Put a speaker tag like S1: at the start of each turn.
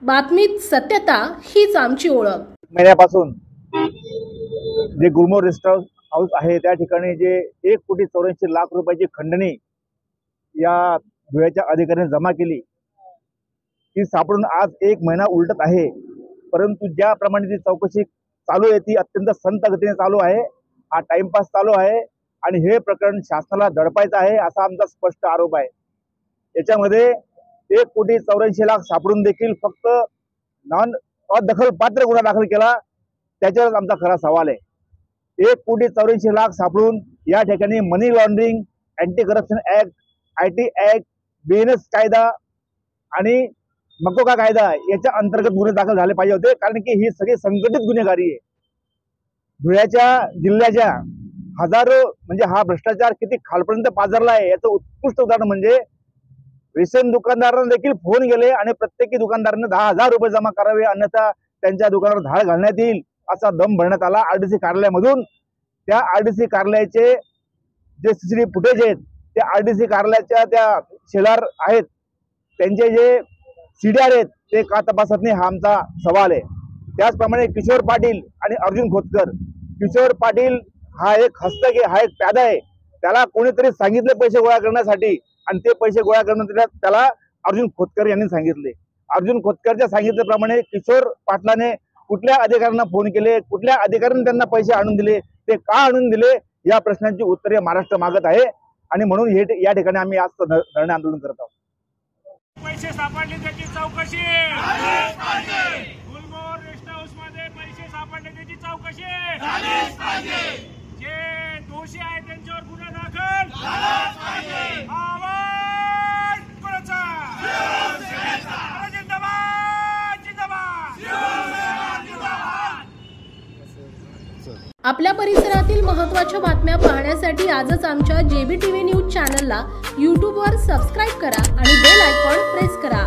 S1: बातमीत सत्यता हीच आमची ओळख।
S2: महिन्यापासून जे गुलमोहर रेस्ट हाऊस आहे त्या ठिकाणी जे 1,84,00,000 रुपयाची खंडणी या धुळ्याच्या अधिकाऱ्यांनी जमा केली ती सापडून आज 1 महिना उलटत आहे। परंतु ज्याप्रमाणे ती चौकशी चालू आहे ती अत्यंत संत गतीने चालू आहे। हा टाइमपास चालू आहे आणि हे प्रकरण शासनाला दडपायचं आहे असा आमचा स्पष्ट आरोप आहे। याच्यामध्ये 1,84,00,000 सापडून देखील फक्त अदखलपात्र गुन्हा दाखल केला त्याच्यावर आमचा खरा सवाल आहे। 1,84,00,000 सापडून या ठिकाणी money laundering, anti corruption act, IT act, BNS कायदा आणि मकोका कायदा याच्या अंतर्गत गुन्हे दाखल झाले पाहिजे होते, कारण की ही सगळी संघटित गुन्हेगारी आहे। धुळ्याच्या जिल्ह्याच्या हजारो म्हणजे हा भ्रष्टाचार किती खालपर्यंत पाझरला आहे याचं उत्कृष्ट उदाहरण म्हणजे रेशन दुकानदारांना देखील फोन गेले आणि प्रत्येकी दुकानदारांना 10,000 रुपये जमा करावे, अन्यथा त्यांच्या दुकानावर धाड घालण्यात येईल असा दम भरण्यात आला RDC कार्यालयामधून। त्या RDC कार्यालयाचे जे CCTV फुटेज आहेत त्या RDC कार्यालयाच्या त्या शेलार आहेत त्यांचे जे CDR आहेत ते का तपासत नाही हा आमचा सवाल आहे। त्याचप्रमाणे किशोर पाटील आणि अर्जुन खोतकर, किशोर पाटील हा एक हस्तक आहे, हा एक प्यादा आहे, त्याला कोणीतरी सांगितले पैसे गोळा करण्यासाठी आणि ते पैसे गोळा करण्यासाठी त्याला अर्जुन खोतकर यांनी सांगितले। अर्जुन खोतकरच्या सांगितल्याप्रमाणे किशोर पाटलाने कुठल्या अधिकाऱ्यांना फोन केले, कुठल्या अधिकाऱ्यांनी त्यांना पैसे आणून दिले, ते का आणून दिले या प्रश्नांची उत्तरे महाराष्ट्र मागत आहे आणि म्हणून हे या ठिकाणी आम्ही आज धरणे आंदोलन करत आहोत।
S3: पैसे सापडले त्याची चौकशी, गुलमोहर रेस्ट हाऊस मध्ये पैसे सापडले त्याची चौकशी, जे दोषी आहेत त्यांच्यावर गुन्हा दाखल आवाज कोणाचा? जिंदाबाद जिंदाबाद।
S1: आपल्या परिसरातील महत्त्वाच्या बातम्या पाहण्यासाठी आजच आमच्या JBTV न्यूज चॅनलला YouTube वर सबस्क्राइब करा आणि बेल आयकॉन प्रेस करा।